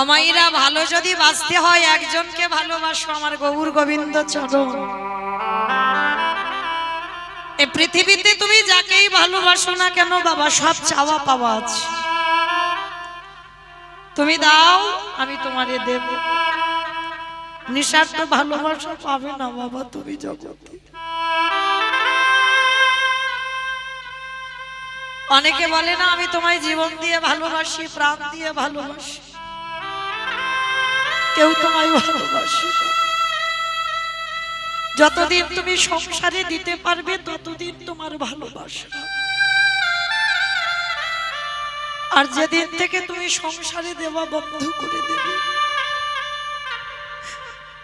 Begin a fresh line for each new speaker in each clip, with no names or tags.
অমাইরা ভালো যদি বাঁচতে হয় একজনকে ভালোবাসো, আমার গৌর গোবিন্দ চরণ। এই পৃথিবীতে তুমি যাকেই ভালোবাসো না কেন বাবা, সব চাওয়া পাওয়া আছে। তুমি দাও, আমি তোমারে দেব। নিঃস্বার্থ ভালোবাসা পাবে না বাবা তুমি জগতে। অনেকে বলে না আমি তোমায় জীবন দিয়ে ভালোবাসি, প্রাণ দিয়ে ভালোবাসি। কেউ তোমায় ভালোবাসে না। যতদিন তুমি সংসারে দিতে পারবে ততদিন তোমার ভালোবাসা। আর যেদিন থেকে তুমি সংসারে দেওয়া বন্ধ করে দেবে,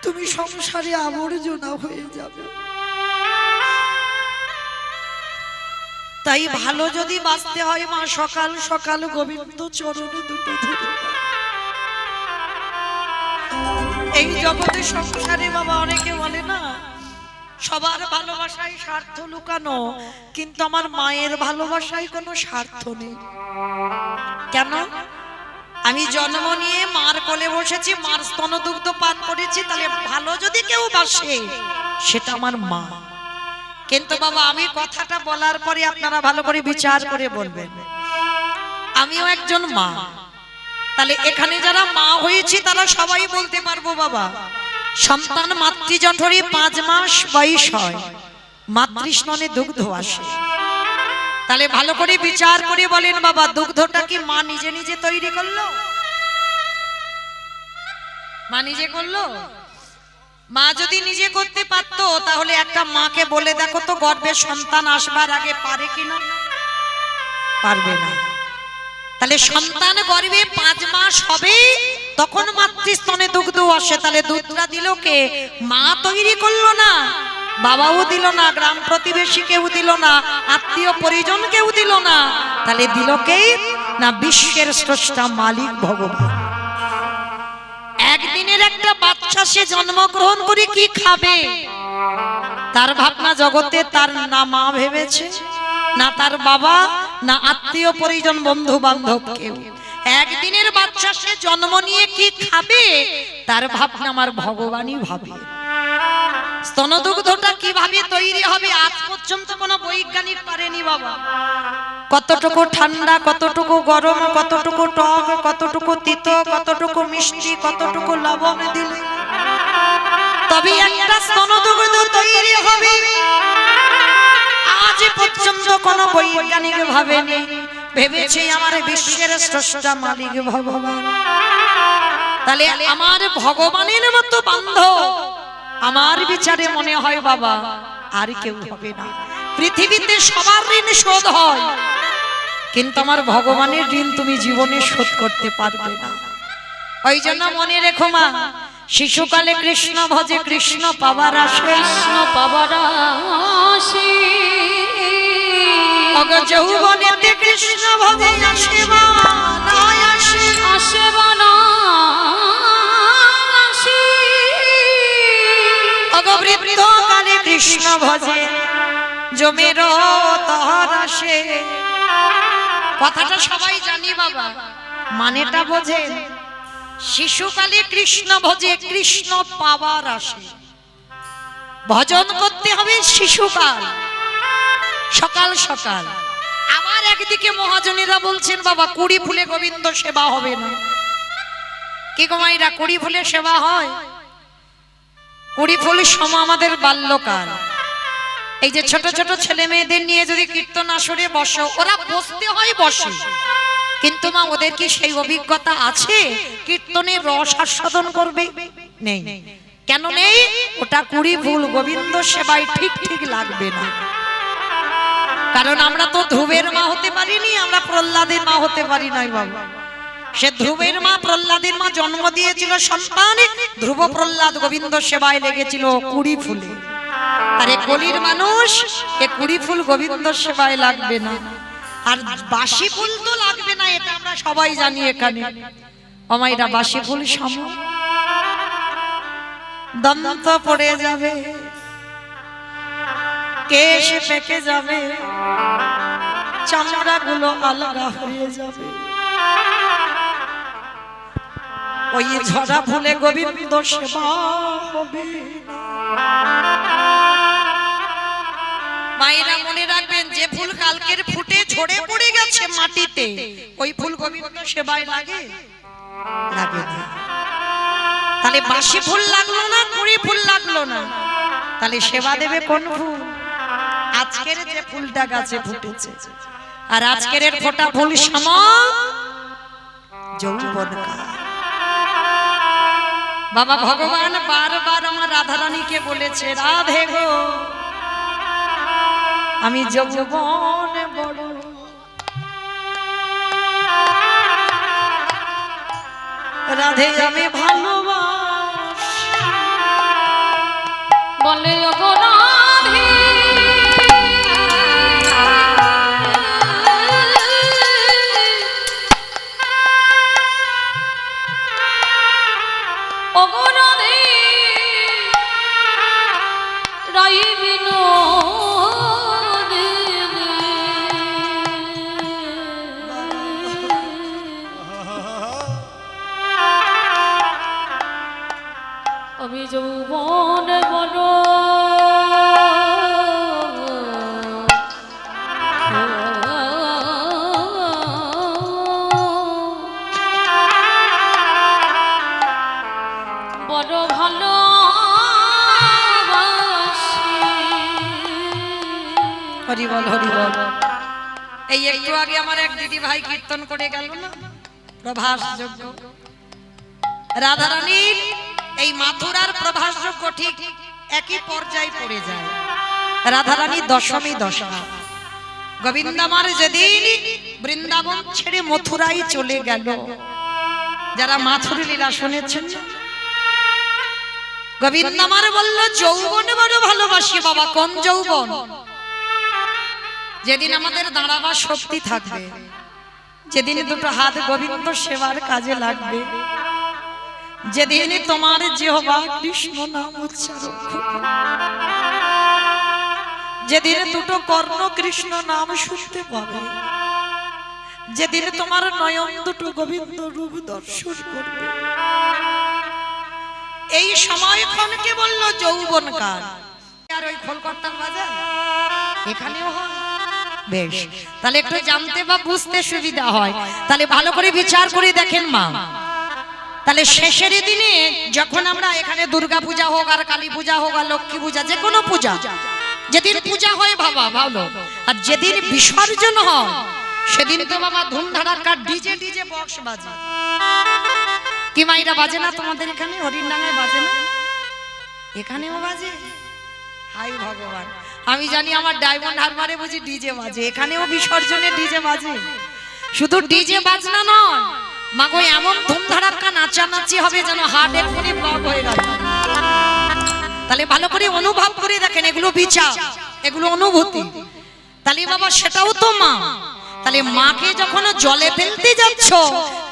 তুমি সংসারে আবর্জনা হয়ে যাবে। তাই ভালো যদি বাঁচতে হয় মা, সকাল সকাল গোবিন্দ চরণে দুটো ধরে। এই জগতে সংসারে বাবা অনেকে বলে না সবার ভালোবাসায় স্বার্থ লুকানো, কিন্তু আমার মায়ের ভালোবাসায় কোনো স্বার্থ নেই। কেন? আমি জন্ম নিয়ে মার কোলে বসেছি, মার স্তনদুগ্ধ পান করেছি, তাহলে ভালো যদি কেউ বাসে সেটা আমার মা। কিন্তু বাবা আমি কথাটা বলার পরে আপনারা ভালো করে বিচার করে বলবেন, আমিও একজন মা। তাহলে এখানে যারা মা হয়েছি তারা সবাই বলতে পারবো বাবা, সন্তান মাতৃজঠরে 5 মাস বয়স হয়, মাতৃস্নানে দুগ্ধ আসে। তাহলে ভালো করে বিচার করে বলেন বাবা, দুগ্ধটা কি মা নিজে নিজে তৈরি করলো? মা নিজে করলো? মা যদি নিজে করতে পারতো তাহলে একটা মাকে বলে দেখো তো গর্ভে সন্তান আসবার আগে পারে কিনা? পারবে না। তাহলে সন্তান গর্ভে 5 মাস হবে তখন মাতৃস্তনে দুগ্ধ আসে। তাহলে দুধটা দিল কে? মা তৈরি করলো না, বাবাও দিল না, গ্রাম প্রতিবেশী কেউ দিল না, আত্মীয় পরিজন কেউ দিল না। তাহলে দিল কে? না বিশ্বের স্রষ্টা মালিক ভগবান। একদিনের একটা বাচ্চা সে জন্মগ্রহণ করে কি খাবে তার ভাবনা জগতে তার না মা ভেবেছে, না তার বাবা, না আত্মীয় পরিজন বন্ধু বান্ধব কেউ। একদিনের বাচ্চা সে জন্ম নিয়ে কি খাবে তার ভাবনা আমার ভগবানই ভাবে। স্তনদুগ্ধটা কিভাবে তৈরি হবে আজ পর্যন্ত কোনো বৈজ্ঞানিক পারেনি বাবা। কতটুকু ঠান্ডা, কতটুকু গরম, কতটুকু টক, কতটুকু তিতো, কতটুকু মিষ্টি, কতটুকু লবণ দিলে তবে একটা স্তনদুগ্ধ তৈরি হবে, আজ পর্যন্ত কোনো বৈজ্ঞানিক ভাবেনি। ভেবেছে আমার বিশ্বের স্রষ্টা মালিক ভগবান। তাহলে আমার ভগবানের মতো বান্ধব আমার বিচারে মনে হয় বাবা আর কেউ হবে না। পৃথিবীতে সবার ঋণ শোধ হয়, কিন্তু আমার ভগবানের ঋণ তুমি জীবনে শোধ করতে পারবে না। ওই জন্য মনে রেখো মা, শিশুকালে কৃষ্ণ ভজে কৃষ্ণ পাবার আশে, কৃষ্ণ পাবার আশে, অগ যৌবনেতে কৃষ্ণ ভজে আসে বা না আসে, আসে বা না আসে, অগ বৃদ্ধকালে কৃষ্ণ ভজে জমের তহর আসে। কথাটা সবাই জানি বাবা, মানেটা বোঝে। শিশুকালে কৃষ্ণ ভজে কৃষ্ণ পাওয়ার আসে। ভজন করতে হবে শিশুকাল, সকাল সকাল। আবার একদিকে মহাজনেরা বলছেন বাবা 20 ফুলে গোবিন্দ সেবা হবে না। কি গো মাইরা, 20 ফুলে সেবা হয়? 20 ফুল সম আমাদের বাল্যকাল। এই যে ছোট ছোট ছেলে মেয়েদের নিয়ে যদি কীর্তন আসরে বসো, ওরা বসতে হয় বসে, কিন্তু মা ওদের কি সেই অভিজ্ঞতা আছে কীর্তনের রস আস্বাদন করবে? নেই। কেন নেই? ওটা 20 ফুল গোবিন্দ সেবায় ঠিক ঠিক লাগবে না। কারণ আমরা তো ধ্রুবের মা হতে পারিনি, আমরা প্রহ্লাদের মা হতে পারি নাই বাবা। সে ধ্রুবের মা প্রহ্লাদের মা জন্ম দিয়েছিল সন্তান, ধ্রুব প্রহ্লাদ গোবিন্দ সেবায় লেগেছিল 20 ফুলে। আরে কলির মানুষ এ 20 ফুল গোবিন্দ সেবায় লাগবে না। আর বাসি ফুল তো লাগবে না, এটা আমরা সবাই জানি। এখানে অমাইরা বাসি ফুল সম দন্ত পড়ে যাবে, কেশ পেকে যাবে, চামড়াগুলো আলগা হয়ে যাবে। ওই ঝরা ফুলে গোবিন্দ সেবা হবে। মায়েরা মনে রাখবেন, যে ফুল কালকের ফুটে ঝরে পড়ে গেছে মাটিতে, ওই ফুল গোবিন্দ সেবায় লাগে লাগে না। তাহলে বাসি ফুল লাগলো না, কুড়ি ফুল লাগলো না, তাহলে সেবা দেবে কোন ফুল? আজকের যে ফুলটা গাছে ফুটেছে, আর আজকের ফোটা ফুল শ্যামা যৌবনকাল। বাবা ভগবান বারবার আমার রাধারানীকে বলেছে, রাধে গো আমি যৌবন বড়, রাধে আমি ভালোবাসি,
বলে ওগো রাধে ওগো রাধে রাই আমি যৌবন বড়, বড় ভালো
হরি বল হরি বল। এই একটু আগে আমার এক দিদি ভাই কীর্তন করে গেল না, প্রভাস যোগ্য রাধারানীর এই মাথুরার প্রভাস যোগ্য ঠিক একই পর্যায়ে পড়ে যায়। রাধারানী দশমী দশা, গোবিন্দ আমার যেদিন বৃন্দাবন ছেড়ে মথুরাই চলে গেল, যারা মাথুরী লীলা শুনেছেন, গোবিন্দ আমার বলল যৌবন বড় ভালোবাসি। বাবা কোন যৌবন? যেদিন আমাদের দাঁড়াবার শক্তি থাকবে, যেদিন দুটো হাত গোবিন্দ সেবার কাজে লাগবে, যেদিন তোমার জিহ্বা কৃষ্ণ নাম উচ্চারণ করবে, যেদিন দুটো কর্ণ কৃষ্ণ নাম শুনতে পাবে, যেদিন তোমার নয়ন দুটো গোবিন্দ রূপ দর্শন করবে, এই সময়ক্ষণকে বলল যৌবনকাল। আর ওই খোলকর্তার বাজার এখানেও হয়। বেশ, তাহলে একটু জানতে বা বুঝতে সুবিধা হয়, তাহলে ভালো করে বিচার করে দেখেন মা। তাহলে শেষের দিনে যখন আমরা এখানে দুর্গা পূজা হোক আর কালী পূজা হোক আর লক্ষ্মী পূজা, যে কোনো পূজা, যেদিন পূজা হয় বাবা ভালো, আর যেদিন বিসর্জন হয় সেদিন তো বাবা ধুমধাড়াক্কা ডিজে ডিজে বক্স বাজে। কি মাইরা বাজে না তোমাদের এখানে? হরিণডাঙ্গায় বাজে না? এখানেও বাজে? হাই ভগবান, আমি জানি আমার ডায়মন্ড হারবারে বুঝি ডিজে বাজে, এখানেও বিসর্জনে ডিজে বাজে। শুধু ডিজে বাজনা নয় মাগো, এমন ধুমধাড়াক্কা নাচানাচি হবে যেন হার্ট এক্ষুনি ব্লক হয়ে গেল। তাহলে ভালো করে অনুভব করে দেখেন, এগুলো বিচার, এগুলো অনুভূতি। তাহলে বাবা সেটাও তো মা। তাহলে মাকে যখন জলে ফেলতে যাচ্ছ,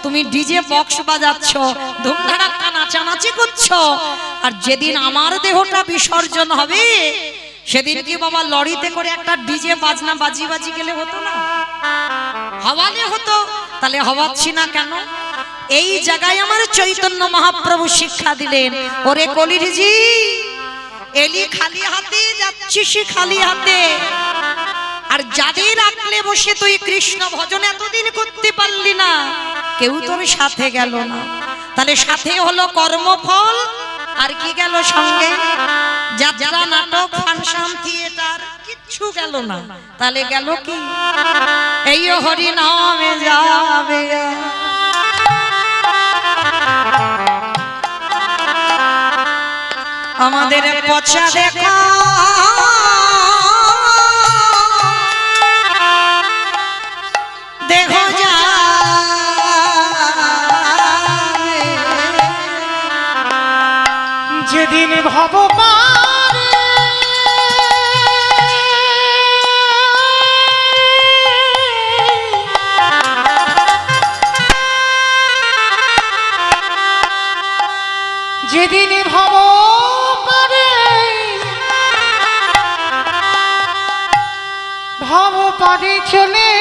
তুমি ডিজে বক্স বাজাচ্ছ, ধুমধাড়াক্কা নাচানাচি করছো, আর যেদিন আমার দেহটা বিসর্জন হবে সেদিন কি বাবা লরিতে করে একটা ডিজে বাজনা বাজি বাজি গেলে হতো না? হওয়ালে হতো। তাহলে হওয়াচ্ছি না কেন? এই জায়গায় আমার চৈতন্য মহাপ্রভু শিক্ষা দিলেন, ওরে কলির জি এলি খালি হাতে যাচ্ছিস খালি হাতে, আর যাদের আকলে বসে তুই কৃষ্ণ ভজন এতদিন করতে পারলি না, কেউ তোর সাথে গেল না। তাহলে সাথে হলো কর্মফল, আর কি গেল সঙ্গে? যাত্রা, নাটক, ফাংশন, থিয়েটার কিচ্ছু গেল না। তাহলে গেল কি? এই হরি নামে যাবে। আমাদের পচা দেখা দেহ যা
যেদিন ভবপারে যেদিন ভবপারে ভবপারে চলে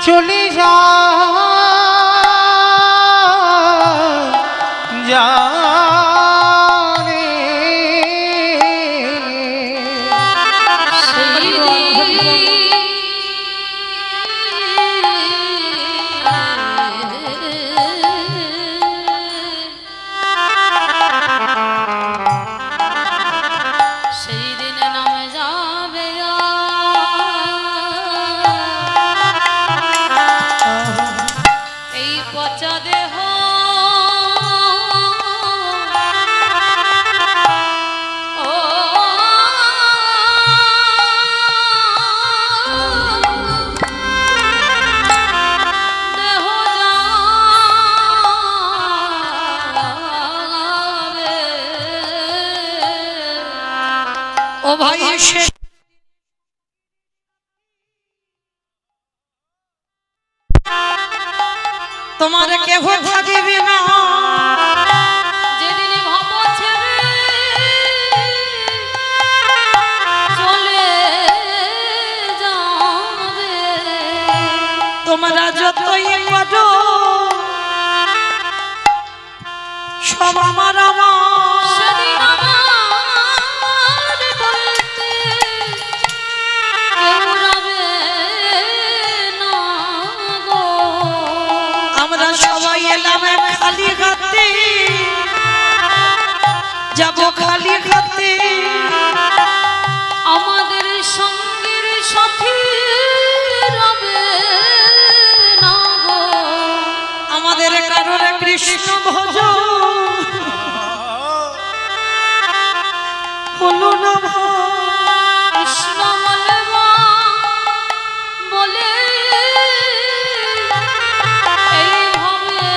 চলে যা জানে
সেই দিনে নামে যাবে এই পচা দেহ ও দেহ যাবে
ও ভাই সে তোমার কেহ থাকিবে না
যেদিন ভাব ছেড়ে চলে যাবে
তোমরা যতই করো সব আমার আমার
সেদিন আমার বলতে কেউ রবে না গো
আমরা সবাই এলাম খালি হাতে যাব খালি হাতে
আমাদের সঙ্গের সাথী রবে না গো
আমাদের কারণে কৃষ্ণ ভজ হলো না
কৃষ্ণ বলে এইভাবে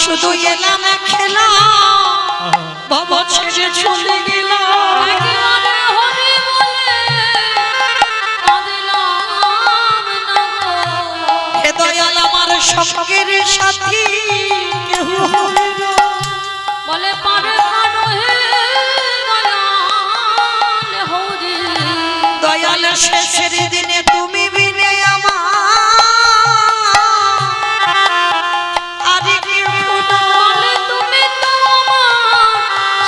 শুধু এলাম খেলা ভব ছেড়ে চলে গেলাম
একেবারে হরি বলে কাঁদিলাম না গো
হে দয়াল আমার সঙ্গের সাথী কেহ হবে না।
বলে পারে পারো হে দয়াল হরি
দয়াল শেষের দিনে তুমি বিনে আমার আর কেহ না।
বলে তুমি তো আমার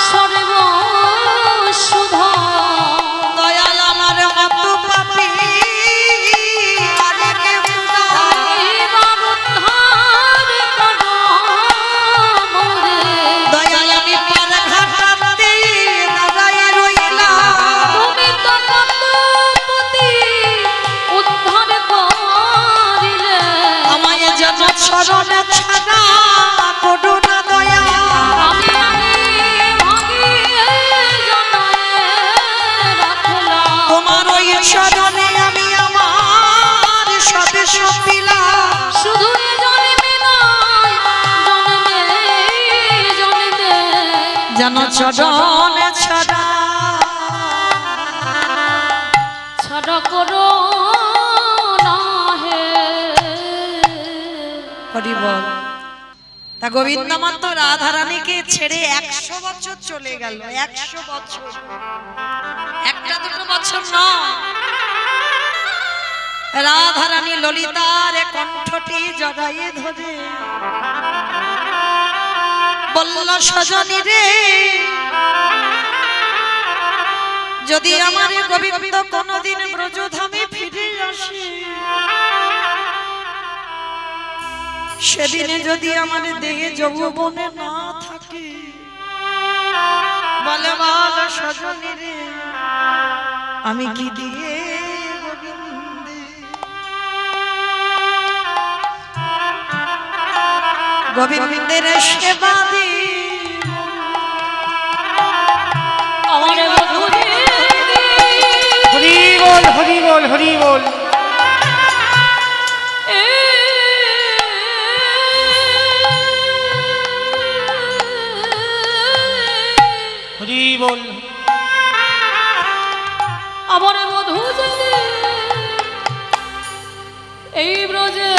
সর্বসুধা
দয়াল আমার অত পাপী আর কেহ না।
এবার উদ্ধার করো মোরে
দয়াল আমি পার ঘাটাতে দাঁড়ায় রইলাম
তুমি তো পদ্মপতি উদ্ধার করিলে
আমায় যেন শরণে ছাড়া করো না দয়া
আমি ভাগিয়ে জনায়ে রাখলাম
তোমার ওই শরণে আমি আমার সবে সপিলাম
শুধু এ জন্মে নয় জন্মে
যেন চরণে ছাড়া
ছাড়া করো না হে
হরি বল তা গোবিন্দ মাত্র রাধারানীকে ছেড়ে 100 বছর চলে গেল 100 বছর একটা দুটো বছর নয় রাধারানী ললিতার কণ্ঠটি জড়াইয়ে ধরে বলল সজনী রে যদি আমার গোবিন্দ কোনদিন ব্রজধামে ফিরে আসে সেদিনে যদি আমার দেহে যৌবনে না থাকে বলে বল সজনী রে আমি কি দিয়ে গোবিন্দের সেবা দিব
আমার বধূরে
হরি বল হরি বল হরি বল হরি বল
আমার বধূ যদি এই ব্রজে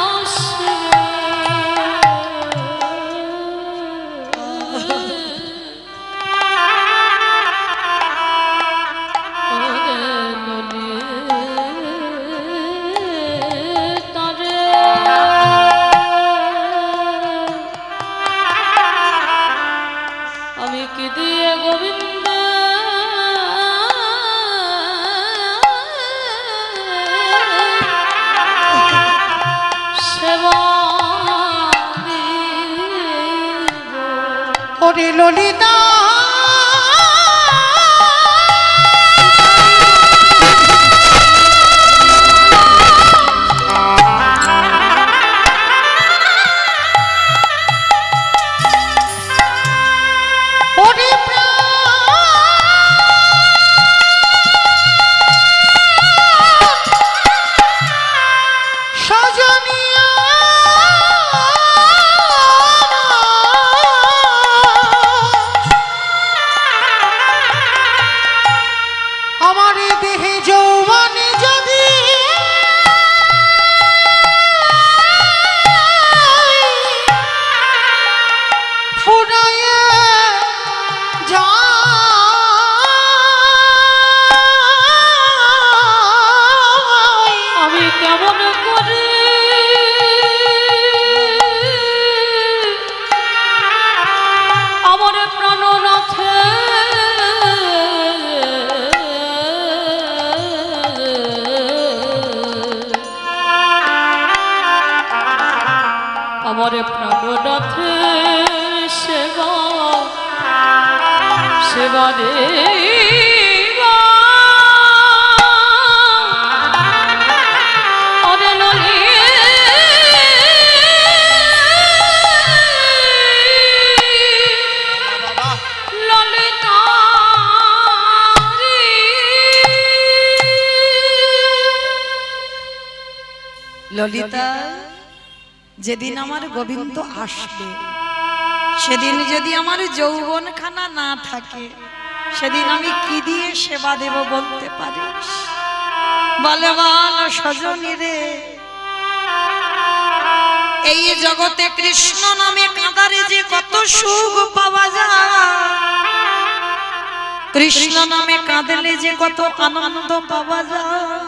আসবে গোবিন্দ সেবা দিব।
ওরে ললিতা ওরে সজনিয়া আমার এই দেহে যৌবনে যদি ফুরাইয়া যায়
আমি কেমন করে আমার প্রাণনাথে আমার প্রাণনাথে সেবা সেবা দেবা ওরে ললিতা রে।
ললিতা, যেদিন আমার গোবিন্দ আসবে সেদিন যদি আমার যৌবনখানা না থাকে সেদিন আমি কি দিয়ে সেবা দেব বলতে পারিস? বলে বল সজনী রে, এই জগতে কৃষ্ণ নামে কাঁদারে যে কত সুখ পাওয়া যায়, কৃষ্ণ নামে কাঁদলে যে কত আনন্দ পাওয়া যায়,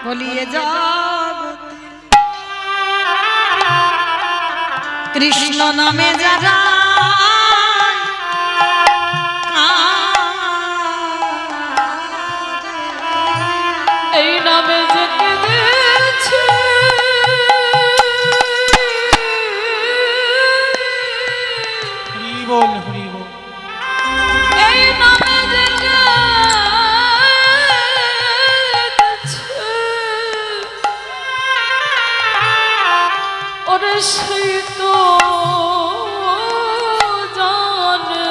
বলিয়ে জগতে কৃষ্ণ নামে যারা
এই নামে যে কেঁদেছে
হরি বল হরি বল
এই নামে যে কেঁদেছে ওরে সেই তো জানে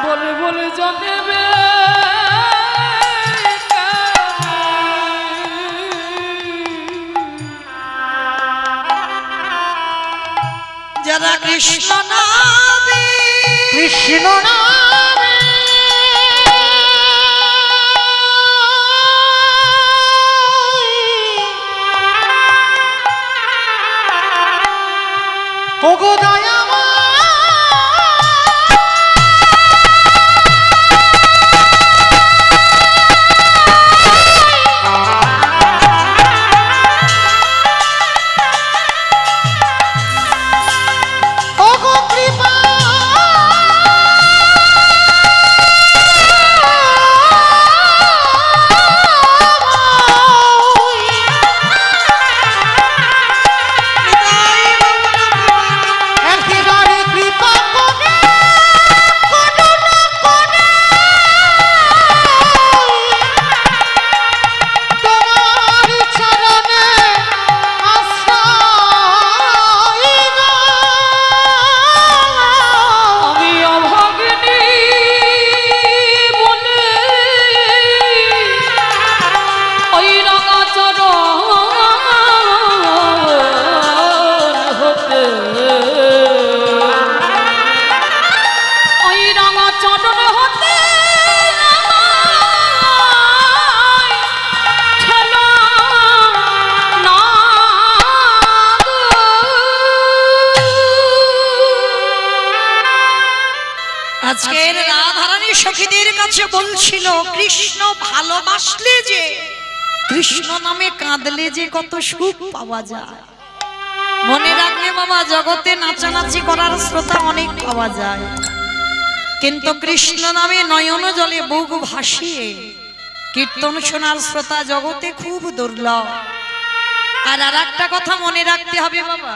বলে বলে জানবে
যারা কৃষ্ণ নামে
কৃষ্ণ নামে ওগো দয়াময় ওগো কৃপা একই
আজকের রাধারানী সখীদের কাছে বলছিল কৃষ্ণ ভালোবাসলে যে, কৃষ্ণ নামে কাঁদলে যে কত সুখ পাওয়া যায়। মনে রাখবে বাবা, জগতে নাচানাচি করার শ্রোতা অনেক পাওয়া যায়, কিন্তু কৃষ্ণ নামে নয়ন জলে বুক ভাসিয়ে কীর্তন শোনার শ্রোতা জগতে খুব দুর্লভ। আর একটা কথা মনে রাখতে হবে বাবা,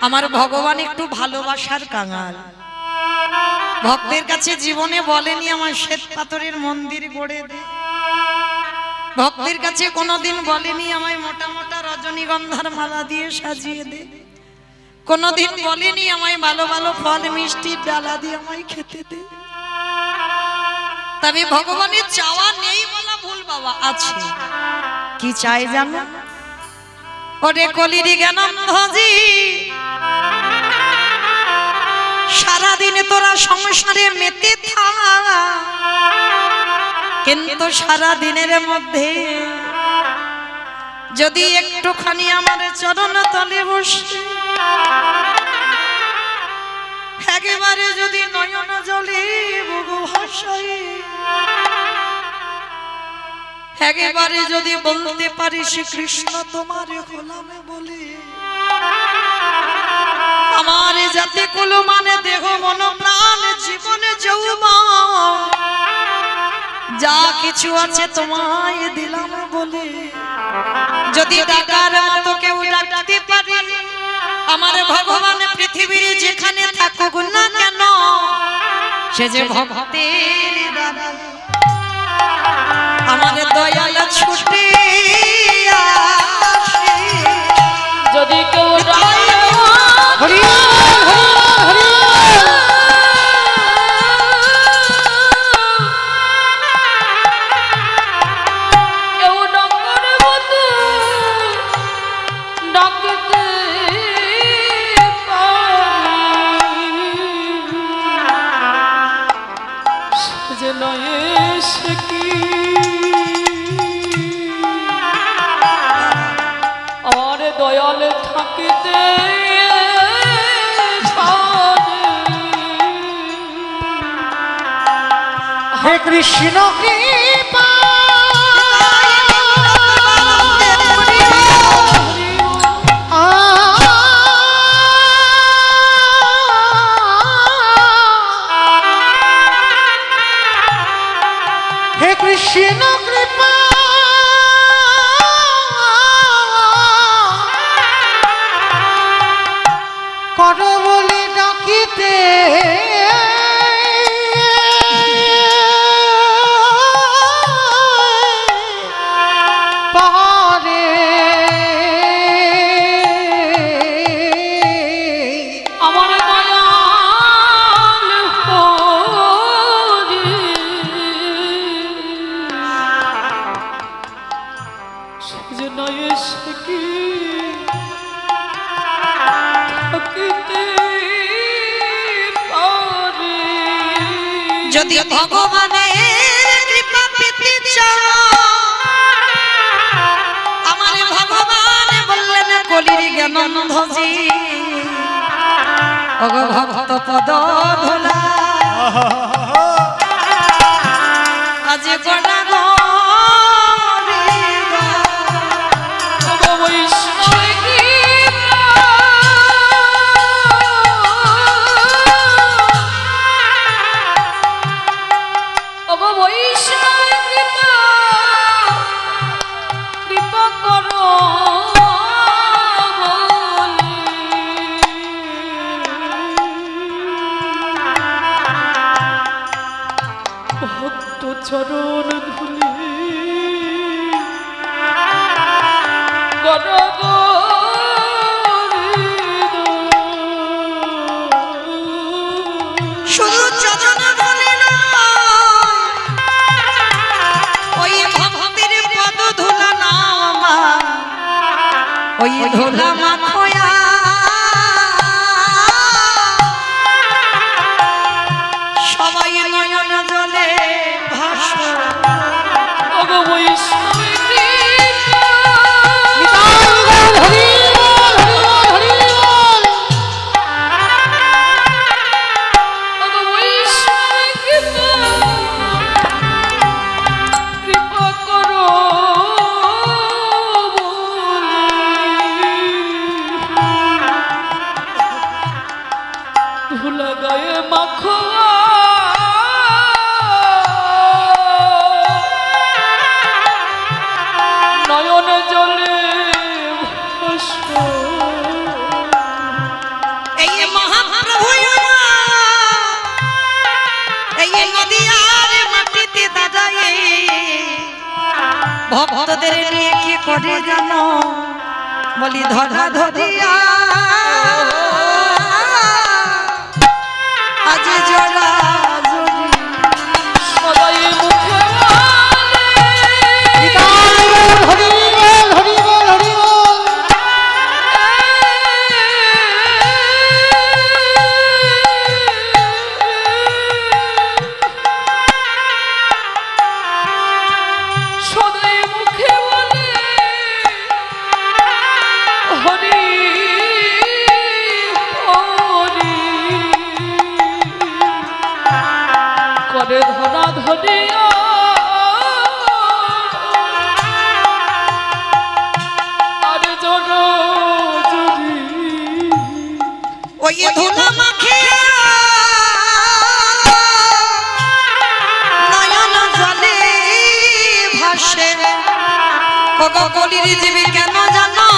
আমার ভগবান একটু ভালোবাসার কাঙাল। ভক্তের কাছে জীবনে বলেনি আমার শ্বেত পাথরের মন্দির গড়ে দে, ভক্তের কাছে কোনোদিন বলেনি আমায় মোটা মোটা রজনীগন্ধার মালা দিয়ে সাজিয়ে দে, কোনোদিন বলেনি আমায় ভালো ভালো ফল মিষ্টি ডালা দিয়ে আমায় খেতে দে। তবে ভগবানের চাওয়া নেই বলা ভুল বাবা, আছে। কি চাই জানো? ওরে কলির জ্ঞানন্ধজি, সারাদিন তোরা সংসারে মেতে থাক, কিন্তু সারা দিনের মধ্যে যদি একটুখানি আমার চরণ তলে বসে একেবারে যদি নয়ন জলে বুক ভাসায়, একেবারে যদি বলতে পারিস কৃষ্ণ তোমার গোলাম বলে, আমার যাতে কুলো মানে দেহ মন প্রাণ জীবনে যৌবন যা কিছু আছে তোমায় দিলাম বলে, যদি ডাকার মতো কেউ ডাকতে পারে, আমার ভগবান পৃথিবীর যেখানে থাকুক না কেন, সে যে ভক্তের দাদা আমার দয়াল ছুটে আসে।
যদি কেউ ডাকে
হরি হরি
কেউ ডাকের মতো ডাকিতে পারি, সে যে নয় সে কি আমার দয়াল থাকিতে
হে কৃষ্ণ কৃপা হে কৃষ্ণ কৃপা কর বলে ডাকিতে পারে,
আমার দয়াল হরি সেজন্য এসে কি থাকিতে পারি।
যদি ভগবানের কৃপা পেতে চাও, আমার ভগবান বললেন কলির জ্ঞানন্ধজি, ওগো ভক্ত পদ ধুলা আজ গোড়া
চরণ ধুলি গর
শুধু চরণ ধুলি ওই ভক্তির পদ ধুলা নামা, ওই ধুলা মাখয়া সবাই নয়ন জলে ভাসো।
ওগো বৈষ্ণবী ওগো বৈষ্ণবী ধুলা গায়ে মাখোয়া নয়ন জলে
এই মহাপ্রভু এই নদিয়ার মাটিতে দাঁড়ায়ে ভক্তদের নিয়ে কি করে জানো বলি ধরা ধরিয়া আজ জোড়া জড়ি
সদাই মুখে
হরি বল হরি বল হরি বল
সদাই মুখে বলে হরি হরি করে ধরা ধরিয়া আর জোর জুড়ি
ওই ধুলা মাখে নয়ন জলে ভাসে কলির জীবী কেন জানো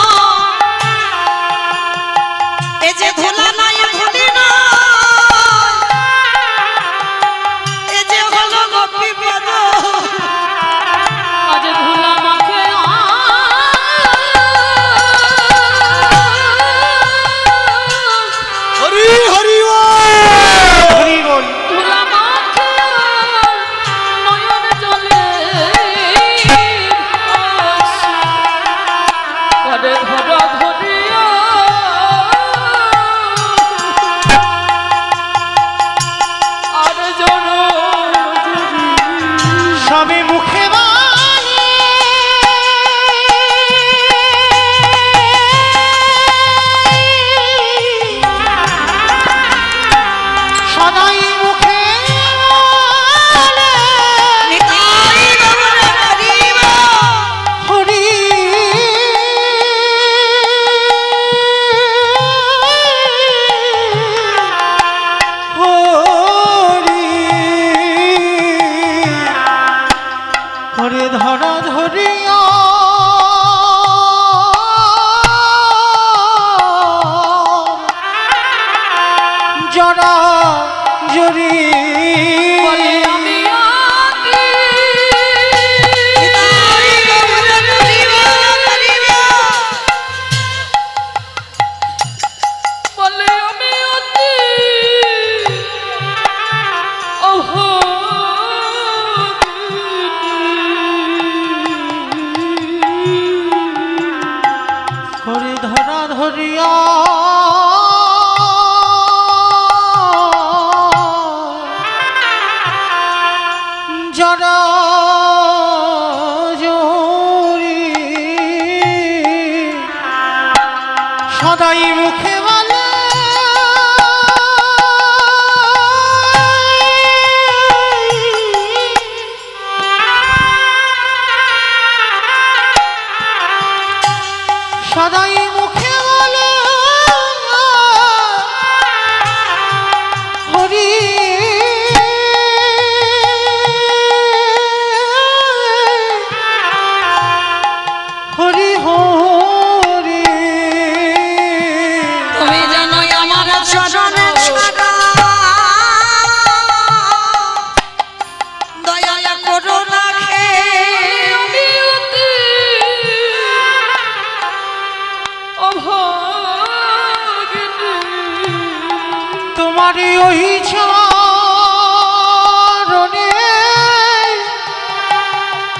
এই যে ধুলা নাই ধুলি না এই যে হলো গোপী পদ
আজ ধুলা মাখে
হরি হরি হরি বল
ধুলা মাখে নয়ন জলে করে ধরা ধরিয়া আর জোর জুড়ি
সবে মুখে বলে সদাই মুখে বলে
নিতাই গৌর হরিব
হরি হরি করে ধরা ধরিয়া জরা জরি
বলে আমি আগে
নিতাই গৌর হরিব হরিব
বলে আমি অতি
করে ধরা ধরিয়া জরা জরি সদাই মুখে বলে সদাই মুখে বলে হরি হরি হরি
তুমি জানো আমার চরণে ছাড়া দয়া করো না খে
আমি অতি
তোমারই ওই চরণে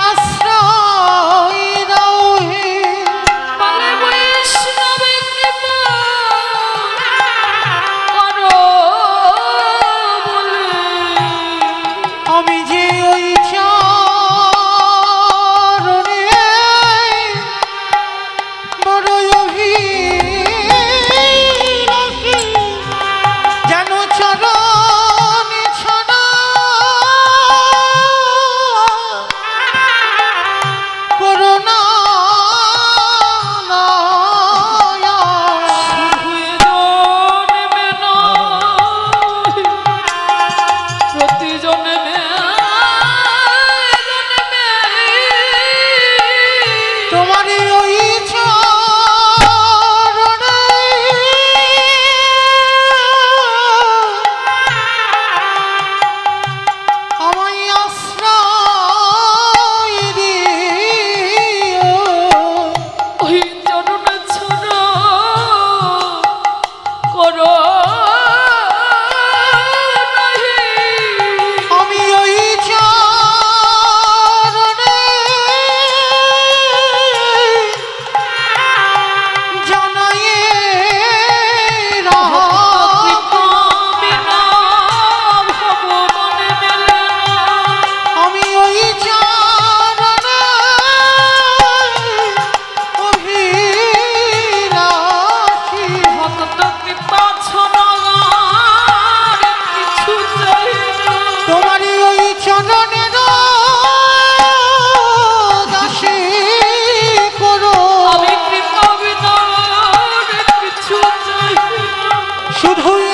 আশ্রয় দাও হে
বলে বৈষ্ণবে কৃপা করো বলে
আমি যে ওই চরণে বড় অভিলাষী যেন চরণ শুধুই